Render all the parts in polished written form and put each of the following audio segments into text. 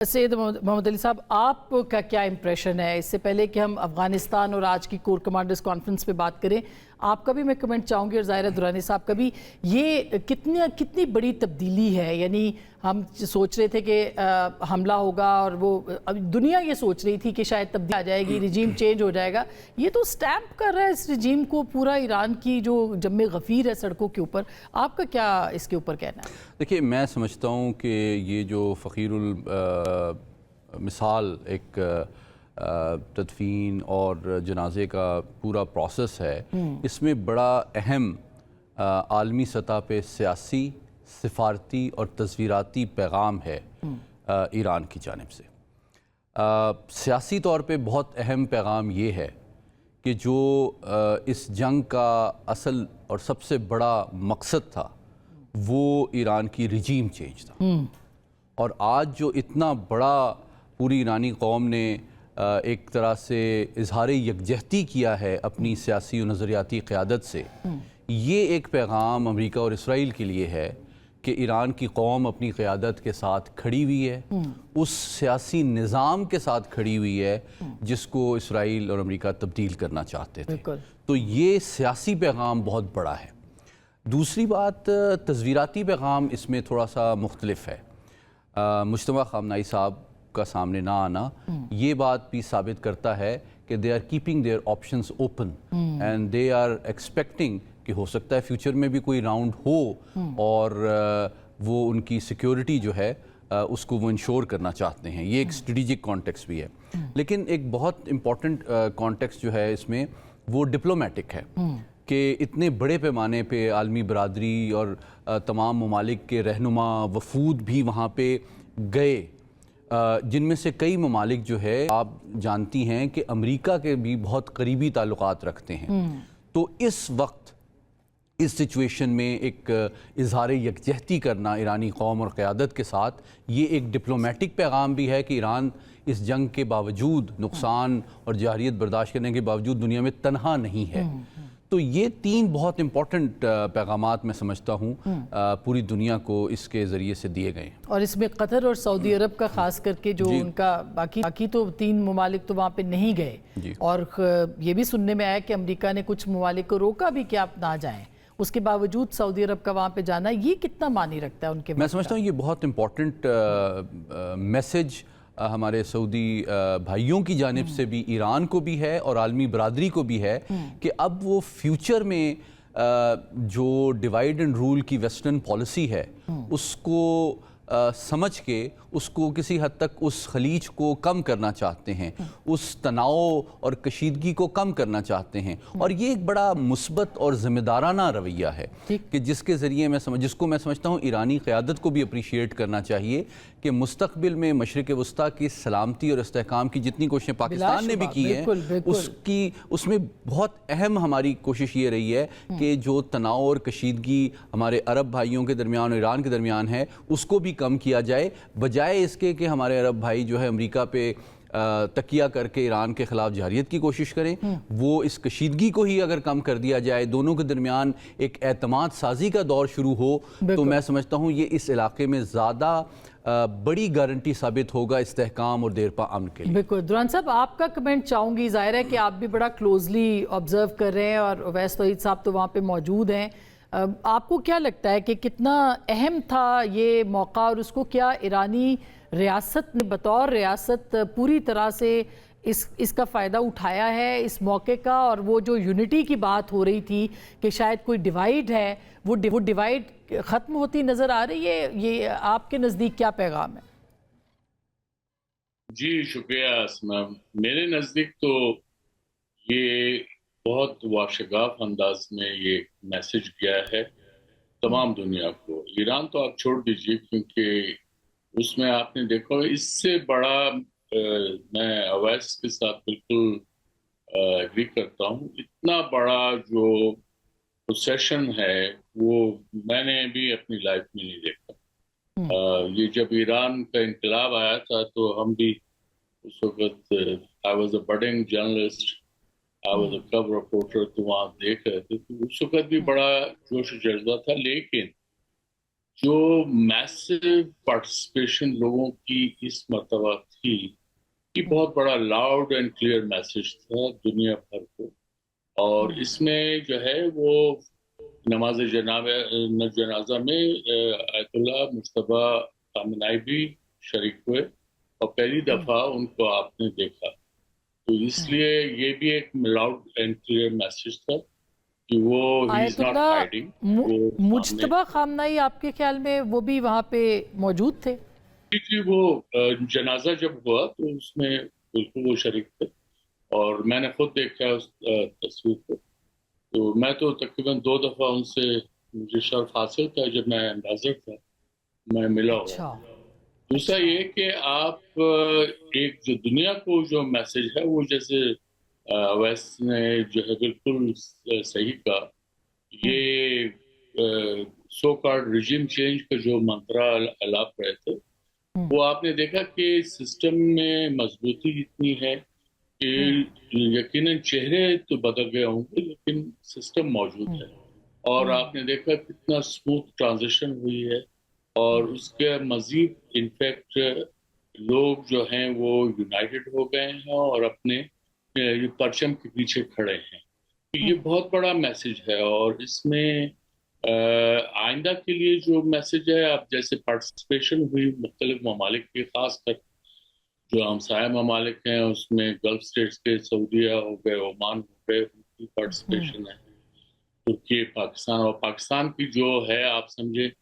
सैयद मोहम्मद अली साहब, आपका क्या इम्प्रेशन है? इससे पहले कि हम अफ़गानिस्तान और आज की कोर कमांडर्स कॉन्फ्रेंस पे बात करें, आपका भी मैं कमेंट चाहूँगी और ज़ाहिर है दुरानी साहब का भी। ये कितनी बड़ी तब्दीली है? यानी हम सोच रहे थे कि हमला होगा और वो अब दुनिया ये सोच रही थी कि शायद तब्दीली आ जाएगी, रिजीम चेंज हो जाएगा। ये तो स्टैम्प कर रहा है इस रिजीम को पूरा ईरान की जो जम्मे गफ़ीर है सड़कों के ऊपर। आपका क्या इसके ऊपर कहना है? देखिए, मैं समझता हूँ कि ये जो फ़कीरुल मिसाल एक तदफीन और जनाजे का पूरा प्रोसेस है, इसमें बड़ा अहम आलमी सतह पे सियासी, सिफारती और तस्वीराती पैगाम है ईरान की जानिब से। सियासी तौर पे बहुत अहम पैगाम ये है कि जो इस जंग का असल और सबसे बड़ा मकसद था वो ईरान की रिजीम चेंज था। और आज जो इतना बड़ा पूरी ईरानी कौम ने एक तरह से इजहार यकजहती किया है अपनी सियासी और नज़रियाती क़यादत से, ये एक पैगाम अमेरिका और इसराइल के लिए है कि ईरान की कौम अपनी क़यादत के साथ खड़ी हुई है, उस सियासी निज़ाम के साथ खड़ी हुई है जिसको इसराइल और अमेरिका तब्दील करना चाहते थे। तो ये सियासी पैगाम बहुत बड़ा है। दूसरी बात, तस्वीराती पैगाम इसमें थोड़ा सा मुख्तलिफ है। मुज्तबा ख़ामनेई साहब का सामने ना आना ये बात भी साबित करता है कि they are keeping their options open and they are expecting कि हो सकता है फ्यूचर में भी कोई राउंड हो और वो उनकी सिक्योरिटी जो है उसको वो इंश्योर करना चाहते हैं। ये एक स्ट्रेटिजिक कॉन्टेक्स्ट भी है, लेकिन एक बहुत इम्पॉर्टेंट कॉन्टेक्स्ट जो है इसमें वो डिप्लोमेटिक है कि इतने बड़े पैमाने पे आलमी बरादरी और तमाम ममालिक के रहनुमा वफूद भी वहाँ पे गए, जिनमें से कई ममालिक जो है आप जानती हैं कि अमेरिका के भी बहुत करीबी ताल्लुकात रखते हैं। तो इस वक्त इस सिचुएशन में एक इजहार यकजहती करना ईरानी कौम और क़यादत के साथ, ये एक डिप्लोमेटिक पैगाम भी है कि ईरान इस जंग के बावजूद, नुकसान और जारियत बर्दाश्त करने के बावजूद दुनिया में तन्हा नहीं है। तो ये तीन बहुत इंपॉर्टेंट पैगामात मैं समझता हूँ पूरी दुनिया को इसके ज़रिए से दिए गए। और इसमें कतर और सऊदी अरब का ख़ास करके जो उनका बाकी तो तीन ममालिक तो वहाँ पे नहीं गए, और ये भी सुनने में आया कि अमेरिका ने कुछ ममालिक को रोका भी कि आप ना जाएं, उसके बावजूद सऊदी अरब का वहाँ पे जाना, ये कितना मानी रखता है उनके? मैं समझता हूँ ये बहुत इम्पॉर्टेंट मैसेज हमारे सऊदी भाइयों की जानिब से भी ईरान को भी है और आलमी बरादरी को भी है कि अब वो फ्यूचर में जो डिवाइड एंड रूल की वेस्टर्न पॉलिसी है उसको समझ के उसको किसी हद तक उस खलीज को कम करना चाहते हैं, उस तनाव और कशीदगी को कम करना चाहते हैं। और ये एक बड़ा मुस्बत और ज़िम्मेदाराना रवैया है कि जिसके ज़रिए जिसको मैं समझता हूँ ईरानी क़यादत को भी अप्रिशिएट करना चाहिए कि मुस्तक़बिल में मशरिक़ वस्ता की सलामती और इस्तेहकाम की जितनी कोशिशें पाकिस्तान ने भी की हैं, उसमें बहुत अहम हमारी कोशिश ये रही है कि जो तनाव और कशीदगी हमारे अरब भाइयों के दरमियान और ईरान के दरमियान है उसको भी कम किया जाए, बजाय इसके कि हमारे अरब भाई जो है अमेरिका पे तकिया करके ईरान के ख़िलाफ़ जहरियत की कोशिश करें। वो इस कशीदगी को ही अगर कम कर दिया जाए, दोनों के दरमियान एक एतमाद साजी का दौर शुरू हो, तो मैं समझता हूँ ये इस इलाके में ज़्यादा बड़ी गारंटी साबित होगा इस्तेहकाम और देरपा अमन के लिए। बिल्कुल। दुरान साहब, आपका कमेंट चाहूँगी। ज़ाहिर है कि आप भी बड़ा क्लोजली ऑब्जर्व कर रहे हैं और उवैस तौहीद साहब तो वहाँ पे मौजूद हैं। आपको क्या लगता है कि कितना अहम था ये मौका, और उसको क्या ईरानी रियासत ने बतौर रियासत पूरी तरह से इसका फ़ायदा उठाया है इस मौके का? और वो जो यूनिटी की बात हो रही थी कि शायद कोई डिवाइड है, वो डिवाइड ख़त्म होती नज़र आ रही है? ये आपके नज़दीक क्या पैगाम है? जी शुक्रिया असमा। मेरे नज़दीक तो ये बहुत वाशगाफ अंदाज में ये मैसेज गया है तमाम दुनिया को। ईरान तो आप छोड़ दीजिए, क्योंकि उसमें आपने देखो इससे बड़ा मैं अवैस के साथ बिल्कुल एग्री करता हूँ, इतना बड़ा जो प्रोसेशन है वो मैंने भी अपनी लाइफ में नहीं देखा। ये जब ईरान का इंकलाब आया था तो हम भी उस वक्त, I was a budding journalist, I was a कब रिपोर्टर, तो वहाँ देख रहे थे, तो उस वक्त भी बड़ा जोश जज्बा था। लेकिन जो मैसिव पार्टिसिपेशन लोगों की इस मर्तबा थी कि बहुत बड़ा लाउड एंड क्लियर मैसेज था दुनिया भर को, और इसमें जो है वो नमाज जनाजा में आयतुल्लाह मुश्तबा खामनाई भी शरीक हुए और पहली दफा उनको आपने देखा, तो इसलिए ये भी एक लाउड एंड क्लियर मैसेज था कि वो he is not Ayatollah hiding, वो सामने। मुज्तबा खामनाई आपके ख्याल में वो भी वहाँ पे मौजूद थे? जी, वो जनाजा जब हुआ तो उसमें बिल्कुल वो शरीक थे और मैंने खुद देखा उस तस्वीर को, तो मैं तो तकरीबन 2 दफा उनसे मुझे शर्फ हासिल था जब मैं नाज़िर था, मैं मिला हुआ। अच्छा। दूसरा ये कि आप एक जो दुनिया को जो मैसेज है वो जैसे अवैस ने जो है बिल्कुल सही कहा, ये सो कॉल्ड रिजिम चेंज का जो मंत्रा अलाप रहे थे, वो आपने देखा कि सिस्टम में मजबूती इतनी है कि यकीनन चेहरे तो बदल गए होंगे लेकिन सिस्टम मौजूद है, और आपने देखा कितना स्मूथ ट्रांजिशन हुई है, और उसके मजीद इनफैक्ट लोग जो हैं वो यूनाइटेड हो गए हैं और अपने ये परचम के पीछे खड़े हैं। तो ये बहुत बड़ा मैसेज है, और इसमें आइंदा के लिए जो मैसेज है, अब जैसे पार्टिसिपेशन हुई मुख्तलिफ ममालिक की, खासकर जो हमसाया ममालिक हैं उसमें गल्फ स्टेट्स के सऊदीया हो गए, ओमान हो गए, उनकी पार्टिसिपेशन है, तुर्की, पाकिस्तान, और पाकिस्तान की जो है आप समझे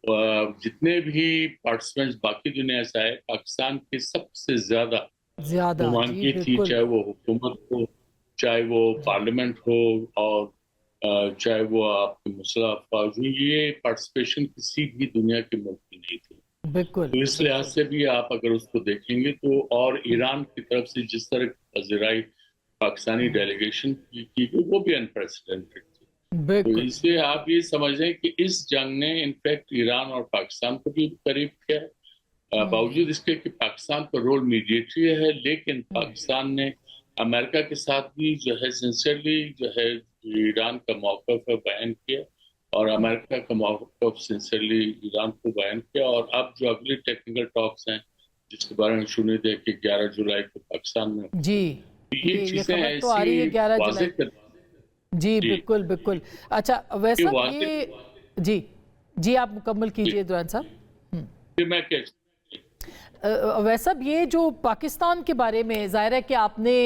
जितने भी पार्टिसिपेंट्स बाकी दुनिया से आए, पाकिस्तान की सबसे ज्यादा नुमाइंदगी थी, चाहे वो हुकूमत हो, चाहे वो पार्लियामेंट हो, और चाहे वो आपके मुसल्ह अफवाज हो, ये पार्टिसिपेशन किसी भी दुनिया के मुल्क की नहीं थी। बिल्कुल। तो इस लिहाज से भी आप अगर उसको देखेंगे तो, और ईरान की तरफ से जिस तरह की पज़िराई पाकिस्तानी डेलीगेशन की गई वो भी अनप्रेसिडेंटेड थी। तो इसलिए आप ये समझ लें कि इस जंग ने इनफैक्ट ईरान और पाकिस्तान को भी करीब किया, बावजूद इसके कि पाकिस्तान का रोल मीडिएटरी है, लेकिन पाकिस्तान ने अमेरिका के साथ भी जो है सिंसियरली जो है ईरान का मौक़िफ़ बयान किया, और अमेरिका का मौक़िफ़ सिंसियरली ईरान को बयान किया, और अब जो अगली टेक्निकल टॉक्स हैं जिसके बारे में सुनी थे कि 11 जुलाई को पाकिस्तान में जी ये चीज़ें खबर तो आ रही है 11 जुलाई। जी बिल्कुल बिल्कुल। अच्छा वैसा ये जी आप मुकम्मल कीजिए दुरान साहब। मैं क्या वैसा ये जो पाकिस्तान के बारे में ज़ाहिर है कि आपने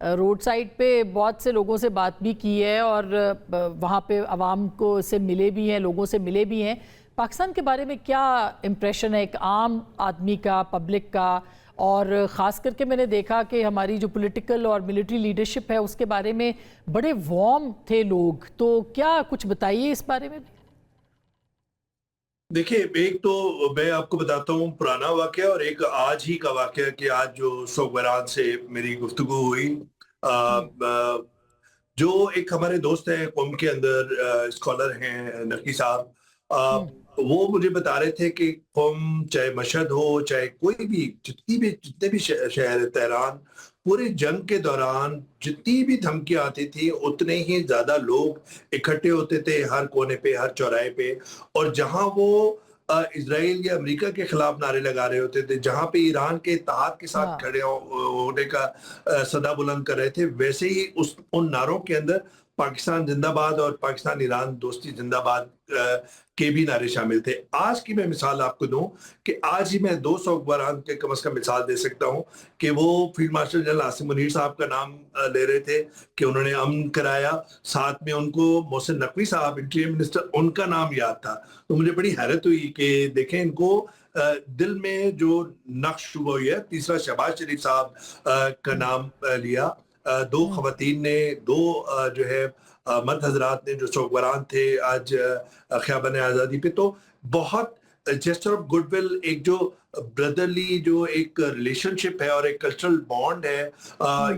रोड साइड पे बहुत से लोगों से बात भी की है और वहाँ पे आवाम को से मिले भी हैं, लोगों से मिले भी हैं। पाकिस्तान के बारे में क्या इम्प्रेशन है एक आम आदमी का, पब्लिक का, और ख़ास करके मैंने देखा कि हमारी जो पॉलिटिकल और मिलिट्री लीडरशिप है उसके बारे में बड़े वार्म थे लोग, तो क्या कुछ बताइए इस बारे में? देखिए, एक तो मैं आपको बताता हूँ पुराना वाकया, और एक आज ही का वाकया कि आज जो सोगवारान से मेरी गुफ्तगू हुई। जो एक हमारे दोस्त हैं कौम के अंदर, स्कॉलर हैं, नकी साहब, वो मुझे बता रहे थे कि कौम चाहे मशहद हो, चाहे कोई भी जितने भी शहर, तेहरान, पूरे जंग के दौरान जितनी भी धमकियां आती थी उतने ही ज्यादा लोग इकट्ठे होते थे हर कोने पे, हर चौराहे पे, और जहां वो इजराइल या अमेरिका के खिलाफ नारे लगा रहे होते थे, जहां पे ईरान के इत्तेहाद के साथ खड़े होने का सदा बुलंद कर रहे थे, वैसे ही उन नारों के अंदर पाकिस्तान जिंदाबाद और पाकिस्तान ईरान दोस्ती जिंदाबाद के भी नारे शामिल थे। आज की मैं मिसाल आपको दूं कि आज ही मैं 200 अखबारान के कम से कम मिसाल दे सकता हूं कि वो field marshal general Asim Munir साहब का नाम ले रहे थे कि उन्होंने अमन कराया, साथ में उनको मोहसिन नकवी साहब इंटीरियर मिनिस्टर, उनका नाम याद था। तो मुझे बड़ी हैरत हुई कि देखें इनको दिल में जो नक्श शुरू हुई है। तीसरा शहबाज शरीफ साहब का नाम लिया, 2 खवातीन ने, 2 जो है मर्द हजरात ने जो चौकबरान थे आज ख़ियाबान आज़ादी पे, तो बहुत जेस्चर ऑफ गुडविल, एक जो ब्रदरली जो एक रिलेशनशिप है और एक कल्चरल बॉन्ड है,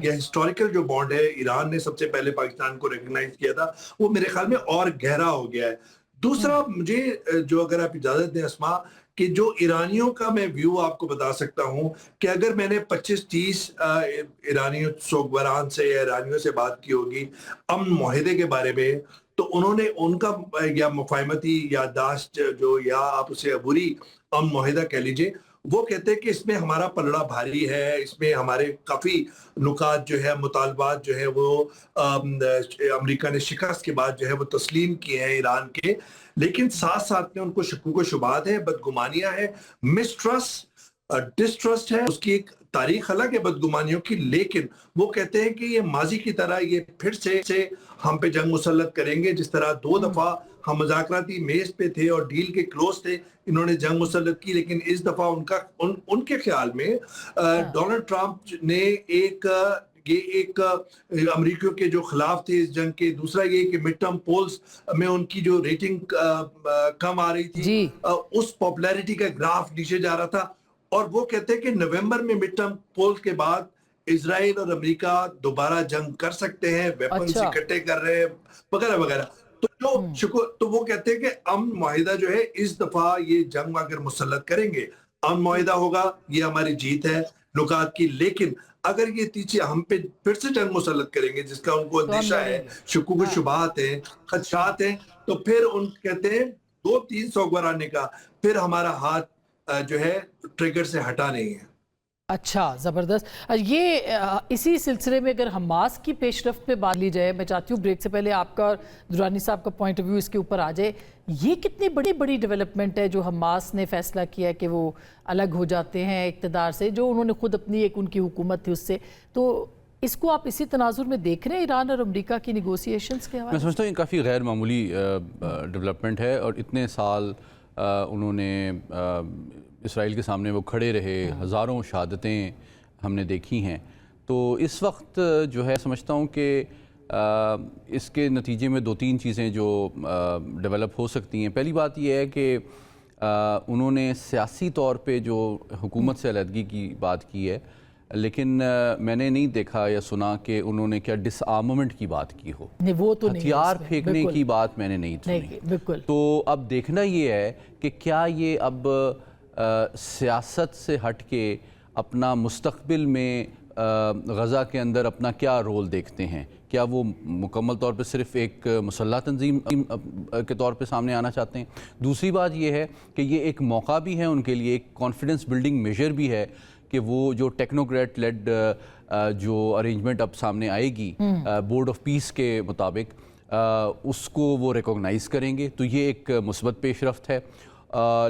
या हिस्टोरिकल जो बॉन्ड है, ईरान ने सबसे पहले पाकिस्तान को रिकॉग्नाइज किया था, वो मेरे ख्याल में और गहरा हो गया है। दूसरा, मुझे जो, अगर आप इजाजत दें अस्मा, कि जो ईरानियों का मैं व्यू आपको बता सकता हूं कि अगर मैंने 25-30 ईरानियों सोगवारान से या ईरानियों से बात की होगी अमन मुआहिदे के बारे में, تو انہوں نے ان کا یا مفاہمتی یادداشت جو یا آپ اسے عبوری امن معاہدہ کہہ لیجئے، وہ کہتے ہیں کہ اس میں ہمارا پلڑا بھاری ہے، اس میں ہمارے کافی نکات جو ہے، مطالبات جو ہے وہ امریکہ نے شکست کے بعد جو ہے وہ تسلیم کیے ہیں ایران کے، لیکن ساتھ ساتھ میں ان کو شکوک و شبہات ہیں، بدگمانیاں ہیں، مسٹرسٹ، ڈسٹرسٹ ہے، اس کی ایک تاریخ الگ ہے بدگمانیوں کی، لیکن وہ کہتے ہیں کہ یہ ماضی کی طرح یہ پھر سے ہم پہ جنگ مسلط کریں گے، جس طرح 2 دفعہ ہم مذاکراتی میز پہ تھے اور ڈیل کے کلوز تھے، انہوں نے جنگ مسلط کی، لیکن اس دفعہ ان کے خیال میں ڈونلڈ ٹرمپ نے ایک امریکیوں کے جو خلاف تھے اس جنگ کے، دوسرا یہ کہ مڈ ٹرم پولز میں ان کی جو ریٹنگ کم آ رہی تھی، اس پاپولیرٹی کا گراف نیچے جا رہا تھا، اور وہ کہتے ہیں کہ نومبر میں مڈ ٹرم پولز کے بعد اسرائیل اور امریکہ دوبارہ جنگ کر سکتے ہیں، ویپنز اکٹھے کر رہے ہیں وغیرہ وغیرہ۔ تو وہ کہتے ہیں کہ امن معاہدہ جو ہے اس دفعہ یہ جنگ اگر مسلط کریں گے، امن معاہدہ ہوگا، یہ ہماری جیت ہے نکات کی، لیکن اگر یہ تیچے ہم پہ پھر سے جنگ مسلط کریں گے، جس کا ان کو اندیشہ ہے، شکوک و شبہات ہیں، خدشات ہیں، تو پھر ان کہتے ہیں 200-300 گرانے کا، پھر ہمارا ہاتھ جو ہے ٹریگر سے ہٹا نہیں ہے۔ اچھا، زبردست۔ یہ اسی سلسلے میں اگر حماس کی پیش رفت پہ بات لی جائے، میں چاہتی ہوں بریک سے پہلے آپ کا اور درانی صاحب کا پوائنٹ آف ویو اس کے اوپر آ جائے، یہ کتنی بڑی ڈیولپمنٹ ہے جو حماس نے فیصلہ کیا کہ وہ الگ ہو جاتے ہیں اقتدار سے، جو انہوں نے خود اپنی ایک ان کی حکومت تھی اس سے، تو اس کو آپ اسی تناظر میں دیکھ رہے ہیں ایران اور امریکہ کی نیگوسیشنز کے حوالے؟ میں سمجھتا ہوں یہ کافی غیر معمولی ڈیولپمنٹ ہے، اور اتنے سال انہوں نے اسرائیل کے سامنے وہ کھڑے رہے، ہزاروں شہادتیں ہم نے دیکھی ہیں، تو اس وقت جو ہے سمجھتا ہوں کہ اس کے نتیجے میں 2-3 چیزیں جو ڈیولپ ہو سکتی ہیں۔ پہلی بات یہ ہے کہ انہوں نے سیاسی طور پہ جو حکومت سے علیحدگی کی بات کی ہے، لیکن میں نے نہیں دیکھا یا سنا کہ انہوں نے کیا ڈس آرممنٹ کی بات کی ہو، ہتھیار پھینکنے کی بات میں نے نہیں سنی۔ تو اب دیکھنا یہ ہے کہ کیا یہ اب سیاست سے ہٹ کے اپنا مستقبل میں غزہ کے اندر اپنا کیا رول دیکھتے ہیں، کیا وہ مکمل طور پہ صرف ایک مسلح تنظیم کے طور پہ سامنے آنا چاہتے ہیں؟ دوسری بات یہ ہے کہ یہ ایک موقع بھی ہے ان کے لیے، ایک کانفیڈنس بلڈنگ میجر بھی ہے کہ وہ جو ٹیکنوکریٹ لیڈ جو ارینجمنٹ اب سامنے آئے گی بورڈ آف پیس کے مطابق، اس کو وہ ریکوگنائز کریں گے، تو یہ ایک مثبت پیش رفت ہے۔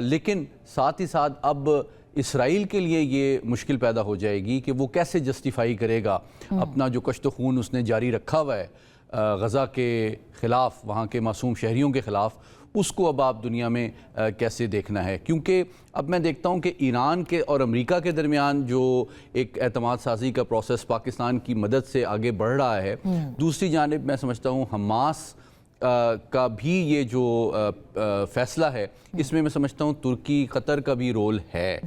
لیکن ساتھ ہی ساتھ اب اسرائیل کے لیے یہ مشکل پیدا ہو جائے گی کہ وہ کیسے جسٹیفائی کرے گا اپنا جو کشت و خون اس نے جاری رکھا ہوا ہے غزہ کے خلاف، وہاں کے معصوم شہریوں کے خلاف، اس کو اب آپ دنیا میں کیسے دیکھنا ہے؟ کیونکہ اب میں دیکھتا ہوں کہ ایران کے اور امریکہ کے درمیان جو ایک اعتماد سازی کا پروسیس پاکستان کی مدد سے آگے بڑھ رہا ہے، دوسری جانب میں سمجھتا ہوں حماس کا بھی یہ جو فیصلہ ہے، اس میں سمجھتا ہوں ترکی قطر کا بھی رول ہے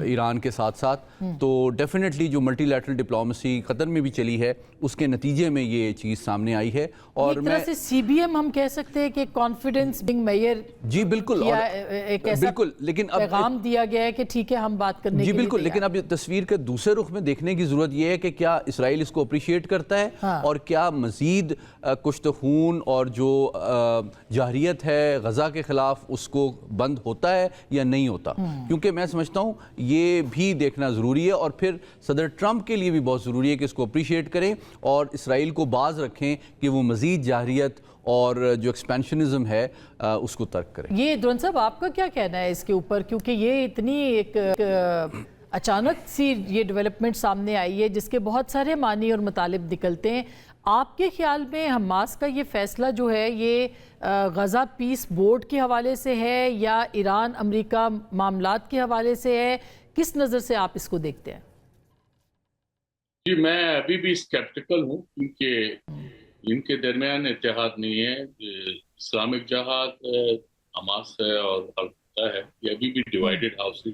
ایران کے ساتھ ساتھ، تو ڈیفینیٹلی جو ملٹی لیٹرل ڈپلومیسی قطر میں بھی چلی ہے اس کے نتیجے میں یہ چیز سامنے آئی ہے، اور ایک طرح سے سی بی ایم ہم کہہ سکتے ہیں کہ کانفیڈنس بنگ میئر، جی بالکل، ایک ایسا لیکن پیغام دیا گیا ہے کہ ٹھیک ہے ہم بات کرنے کے لیے، جی بالکل، لیکن اب تصویر کے دوسرے رخ میں دیکھنے کی ضرورت یہ ہے کہ کیا اسرائیل اس کو اپریشیٹ کرتا ہے، اور کیا مزید کشت خون اور جو جارحیت ہے غزہ کے خلاف اس کو بند ہوتا ہے یا نہیں ہوتا، کیونکہ میں سمجھتا ہوں یہ بھی دیکھنا ضروری ہے، اور پھر صدر ٹرمپ کے لیے بھی بہت ضروری ہے کہ اس کو اپریشیٹ کریں اور اسرائیل کو باز رکھیں کہ وہ مزید جارحیت اور جو ایکسپینشنزم ہے اس کو ترک کریں۔ یہ درون صاحب آپ کا کیا کہنا ہے اس کے اوپر، کیونکہ یہ اتنی ایک اچانک سی یہ ڈیولپمنٹ سامنے آئی ہے جس کے بہت سارے معنی اور مطالب نکلتے ہیں، آپ کے خیال میں حماس کا یہ فیصلہ جو ہے یہ غزہ پیس بورڈ کے حوالے سے ہے یا ایران امریکہ معاملات کے حوالے سے ہے، کس نظر سے آپ اس کو دیکھتے ہیں؟ جی میں ابھی بھی اسکیپٹیکل ہوں، کیونکہ ان کے درمیان اتحاد نہیں ہے، اسلامک جہاد حماس ہے اور القاعدہ ہے، یہ ابھی بھی ڈیوائیڈڈ ہاؤس ہے،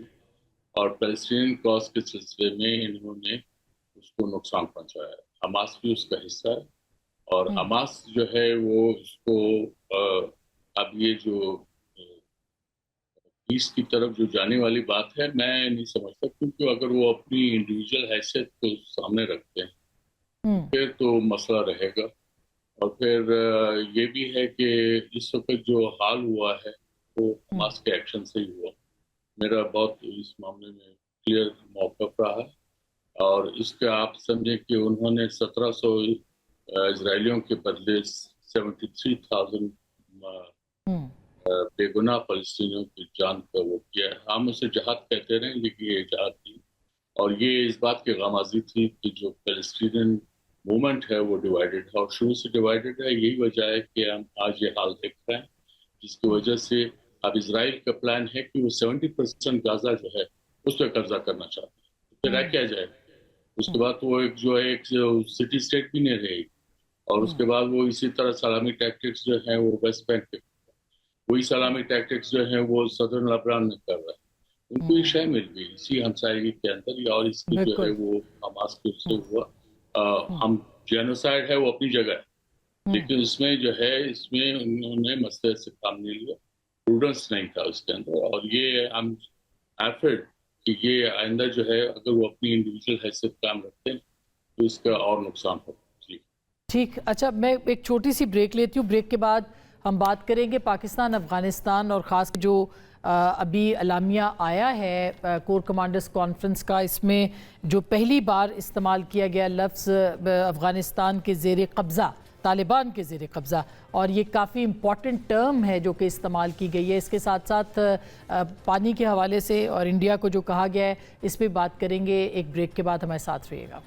اور پیلسٹین کاز کے سلسلے میں انہوں نے اس کو نقصان پہنچایا ہے، حماس بھی اس کا حصہ ہے، اور حماس جو ہے وہ اس کو اب یہ جو پیس کی طرف جو جانے والی بات ہے میں نہیں سمجھتا، کیونکہ اگر وہ اپنی انڈیویجول حیثیت کو سامنے رکھتے ہیں پھر تو مسئلہ رہے گا، اور پھر یہ بھی ہے کہ اس وقت جو حال ہوا ہے وہ حماس کے ایکشن سے ہی ہوا. میرا بہت اس معاملے میں کلیئر موقف رہا ہے، اور اس کا آپ سمجھیں کہ انہوں نے 1700 اسرائیلیوں کے بدلے 73,000 بے گناہ فلسطینیوں کی جان کا وہ کیا ہے. ہم اسے جہاد کہتے رہے لیکن یہ جہاد تھی، اور یہ اس بات کی غمازی تھی کہ جو فلسطینین موومنٹ ہے وہ ڈیوائیڈڈ ہے، اور شروع سے ڈیوائیڈڈ ہے. یہی وجہ ہے کہ ہم آج یہ حال دیکھ رہے ہیں، جس کی وجہ سے اب اسرائیل کا پلان ہے کہ وہ 70% غزہ جو ہے اس پہ قبضہ کرنا چاہتے ہیں. پھر رہ کیا جائے؟ اس کے بعد وہ ایک سٹی اسٹیٹ بھی نہیں رہے گی، اور اس کے بعد وہ اسی طرح سلامی ٹیکٹکس جو ہیں وہ ویسٹ بینک پہ، وہی سلامی ٹیکٹکس جو ہیں وہ صدرن لبنان میں کر رہا ہے. ان کو یہ شے مل گئی اسی ہمسائیگی کے اندر، اور اس کی جو ہے وہ حماس کے سے ہوا. ہم جینوسائیڈ ہے وہ اپنی جگہ ہے، لیکن اس میں جو ہے اس میں انہوں نے مسئلے سے کام نہیں لیا، پروڈنس نہیں تھا اس کے اندر. اور یہ ہم ایفرٹ کہ یہ آئندہ جو ہے اگر وہ اپنی انڈیویجول حیثیت کام رکھتے ہیں تو اس کا اور نقصان ہوگا. جی ٹھیک. اچھا میں ایک چھوٹی سی بریک لیتی ہوں، بریک کے بعد ہم بات کریں گے پاکستان افغانستان اور خاص جو ابھی اعلامیہ آیا ہے کور کمانڈرز کانفرنس کا، اس میں جو پہلی بار استعمال کیا گیا لفظ افغانستان کے زیر قبضہ، طالبان کے زیر قبضہ، اور یہ کافی امپورٹنٹ ٹرم ہے جو کہ استعمال کی گئی ہے. اس کے ساتھ ساتھ پانی کے حوالے سے اور انڈیا کو جو کہا گیا ہے اس پہ بات کریں گے. ایک بریک کے بعد ہمارے ساتھ رہیے گا.